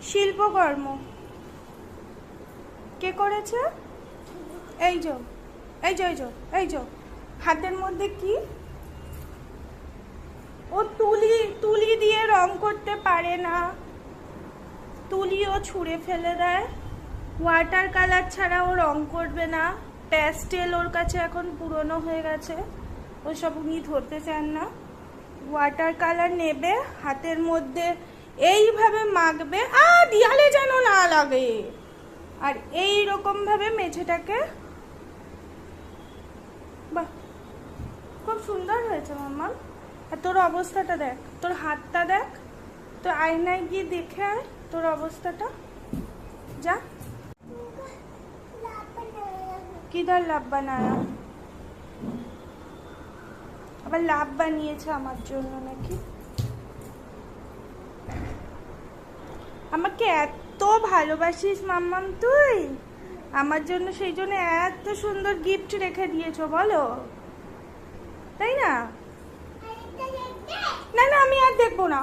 শিল্পকর্ম কে করেছে? এই যো এই যো এই যো এই যো হাতের মধ্যে কি? ও তুলি তুলি দিয়ে রং করতে পারে না, তুলিও ছুঁড়ে ফেলে দেয়। ওয়াটার কালার ছাড়া ও রং করবে না। প্যাস্টেল ওর কাছে এখন পুরনো হয়ে গেছে, ওসব উনি ধরতে চান না। ওয়াটার কালার নেবে, হাতের মধ্যে এইভাবে মাখবে, দেয়ালে যেন না লাগে, আর এই রকম ভাবে মেঝেটাকে, বাহ খুব সুন্দর হয়েছে মাম্মা। আর তোর অবস্থাটা দেখ, তোর হাতটা দেখ, তোর আয়নায় গিয়ে দেখে আয় তোর অবস্থাটা। যা কিধার লাভ বানায়া, আবার লাভ বানিয়েছে আমার জন্য নাকি? আমাকে এত ভালোবাসিস মাম্মাম তুই, আমার জন্য সেই জন্য এত সুন্দর গিফট রেখে দিয়েছো বলো, তাই না? না না আমি আর দেখবো না।